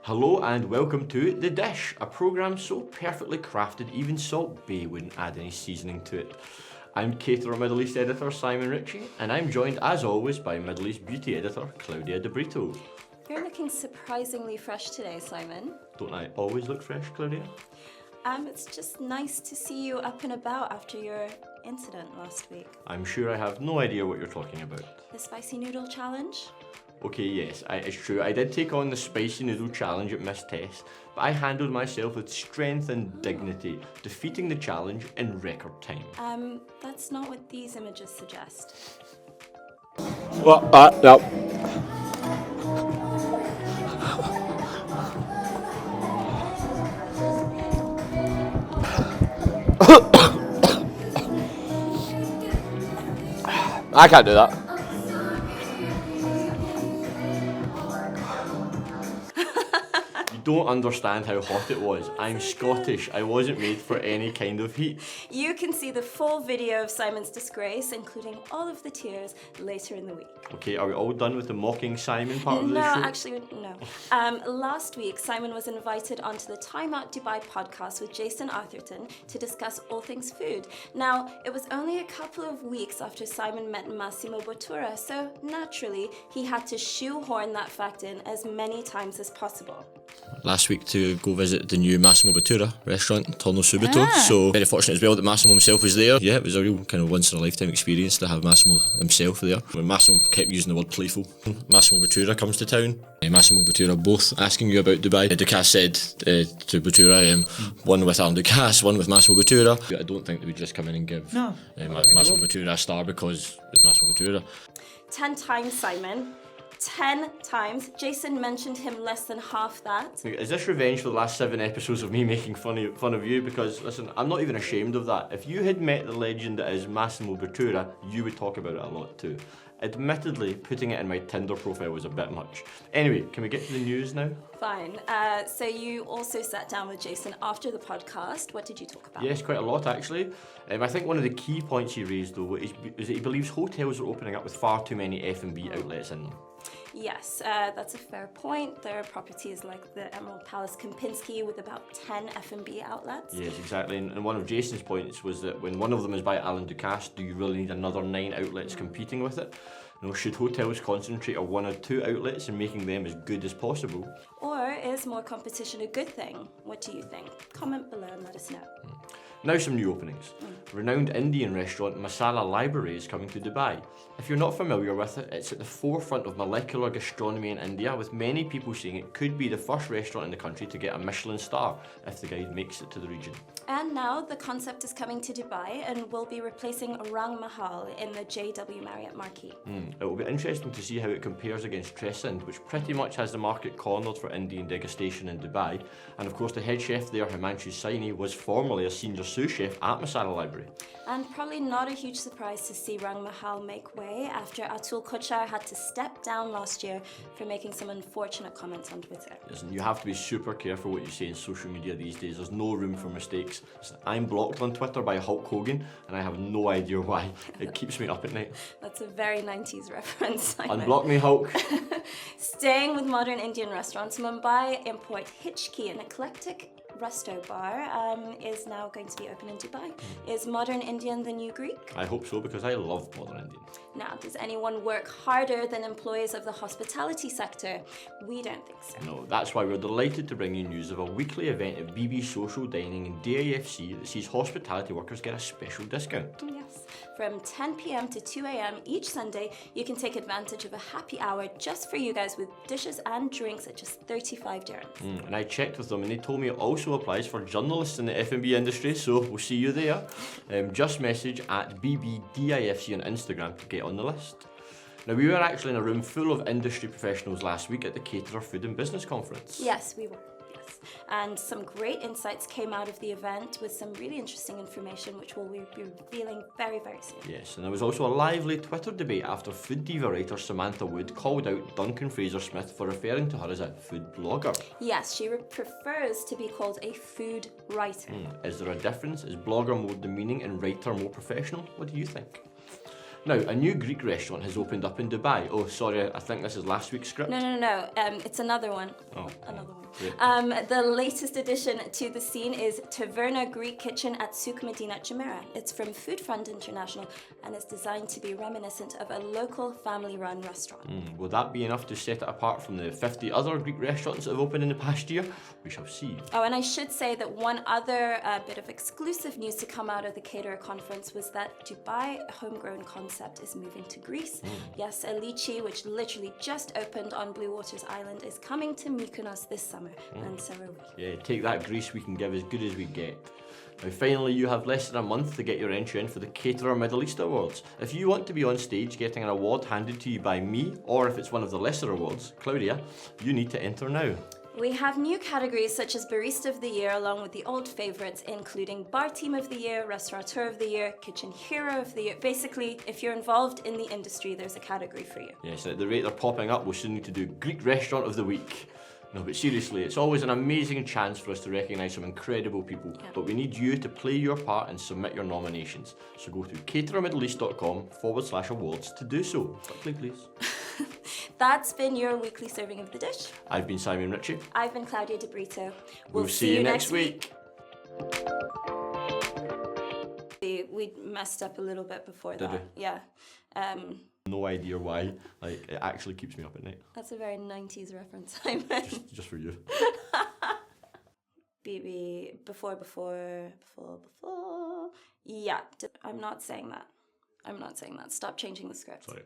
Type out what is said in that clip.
Hello and welcome to The Dish, a programme so perfectly crafted even Salt Bae wouldn't add any seasoning to it. I'm Caterer Middle East editor Simon Ritchie, and I'm joined as always by Middle East beauty editor Claudia De Brito. You're looking surprisingly fresh today, Simon. Don't I always look fresh, Claudia? It's just nice to see you up and about after your incident last week. I'm sure I have no idea what you're talking about. The spicy noodle challenge? Okay, yes, it's true. I did take on the spicy noodle challenge at Miss Tess, but I handled myself with strength and dignity, defeating the challenge in record time. That's not what these images suggest. Well, no. I can't do that. You don't understand how hot it was. I'm Scottish. I wasn't made for any kind of heat. You can see the full video of Simon's disgrace, including all of the tears, later in the week. Okay, are we all done with the mocking Simon part of the No, show? actually, no. Last week, Simon was invited onto the Time Out Dubai podcast with Jason Arthurton to discuss all things food. Now, it was only a couple of weeks after Simon met Massimo Bottura, so naturally, he had to shoehorn that fact in as many times as possible. Last week to go visit the new Massimo Bottura restaurant, Torno Subito. So very fortunate as well that Massimo himself was there. Yeah, it was a real kind of once in a lifetime experience to have Massimo himself there. When Massimo kept using the word playful, Massimo Bottura comes to town. Massimo Bottura both asking you about Dubai. Ducasse said to Bottura, one with Alan Ducasse, one with Massimo Bottura. I don't think they would just come in and give Massimo Bottura a star because it's Massimo Bottura. 10 times, Simon. 10 times. Jason mentioned him less than half that. Is this revenge for the last 7 episodes of me making fun of you? Because, listen, I'm not even ashamed of that. If you had met the legend that is Massimo Bottura, you would talk about it a lot too. Admittedly, putting it in my Tinder profile was a bit much. Anyway, can we get to the news now? Fine. So you also sat down with Jason after the podcast. What did you talk about? Yes, quite a lot actually. I think one of the key points he raised though is that he believes hotels are opening up with far too many F&B outlets in them. Yes, that's a fair point. There are properties like the Emerald Palace Kempinski with about 10 F&B outlets. Yes, exactly. And one of Jason's points was that when one of them is by Alan Ducasse, do you really need another 9 outlets competing with it? You know, should hotels concentrate on 1 or 2 outlets and making them as good as possible? Or is more competition a good thing? What do you think? Comment below and let us know. Now some new openings. Renowned Indian restaurant Masala Library is coming to Dubai. If you're not familiar with it, it's at the forefront of molecular gastronomy in India, with many people saying it could be the first restaurant in the country to get a Michelin star if the guide makes it to the region. And now the concept is coming to Dubai and will be replacing Rang Mahal in the JW Marriott Marquis. It will be interesting to see how it compares against Trescent, which pretty much has the market cornered for Indian degustation in Dubai. And of course the head chef there, Himanshu Saini, was formerly a senior sous chef at Masala Library. And probably not a huge surprise to see Rang Mahal make way after Atul Kochhar had to step down last year for making some unfortunate comments on Twitter. Listen, you have to be super careful what you say in social media these days. There's no room for mistakes. Listen, I'm blocked on Twitter by Hulk Hogan and I have no idea why. It keeps me up at night. That's a very 90s reference, Simon. Unblock me, Hulk. Staying with modern Indian restaurants, Mumbai import Hitchki, an eclectic resto bar, is now going to be open in Dubai. Is modern Indian the new Greek? I hope so, because I love modern Indian. Now, does anyone work harder than employees of the hospitality sector? We don't think so. No, that's why we're delighted to bring you news of a weekly event at BB Social Dining in DIFC that sees hospitality workers get a special discount. Yes. From 10 p.m. to 2 a.m. each Sunday, you can take advantage of a happy hour just for you guys with dishes and drinks at just 35 dirhams. And I checked with them and they told me it also applies for journalists in the F&B industry, so we'll see you there. Just message at BBDIFC on Instagram to get on the list. Now, we were actually in a room full of industry professionals last week at the Caterer Food and Business Conference. Yes, we were. Yes. And some great insights came out of the event with some really interesting information which we'll be revealing very, very soon. Yes, and there was also a lively Twitter debate after food diva writer Samantha Wood called out Duncan Fraser-Smith for referring to her as a food blogger. Yes, she prefers to be called a food writer. Is there a difference? Is blogger more demeaning and writer more professional? What do you think? Now, a new Greek restaurant has opened up in Dubai. Oh, sorry, I think this is last week's script. No. It's another one. Oh. Another one. The latest addition to the scene is Taverna Greek Kitchen at Souk Medina Jumeirah. It's from Food Fund International and it's designed to be reminiscent of a local family-run restaurant. Will that be enough to set it apart from the 50 other Greek restaurants that have opened in the past year? We shall see. Oh, and I should say that one other bit of exclusive news to come out of the Caterer conference was that Dubai Homegrown Concept is moving to Greece. Yes, Alici, which literally just opened on Blue Waters Island, is coming to Mykonos this summer, and so are we. Yeah, take that Greece, we can give as good as we get. Now finally, you have less than a month to get your entry in for the Caterer Middle East Awards. If you want to be on stage getting an award handed to you by me, or if it's one of the lesser awards, Claudia, you need to enter now. We have new categories such as Barista of the Year, along with the old favourites, including Bar Team of the Year, Restaurateur of the Year, Kitchen Hero of the Year. Basically, if you're involved in the industry, there's a category for you. Yes, at the rate they're popping up, we'll soon need to do Greek Restaurant of the Week. No, but seriously, it's always an amazing chance for us to recognise some incredible people, but we need you to play your part and submit your nominations. So go to caterermiddleeast.com/awards to do so. Quickly, please. That's been your weekly serving of the dish. I've been Simon Ritchie. I've been Claudia De Brito. We'll see you next week. We messed up a little bit before Did that. we? Yeah. No idea why. Like, it actually keeps me up at night. That's a very 90s reference, Simon. Just for you. BB, before. Yeah, I'm not saying that. Stop changing the script. Sorry.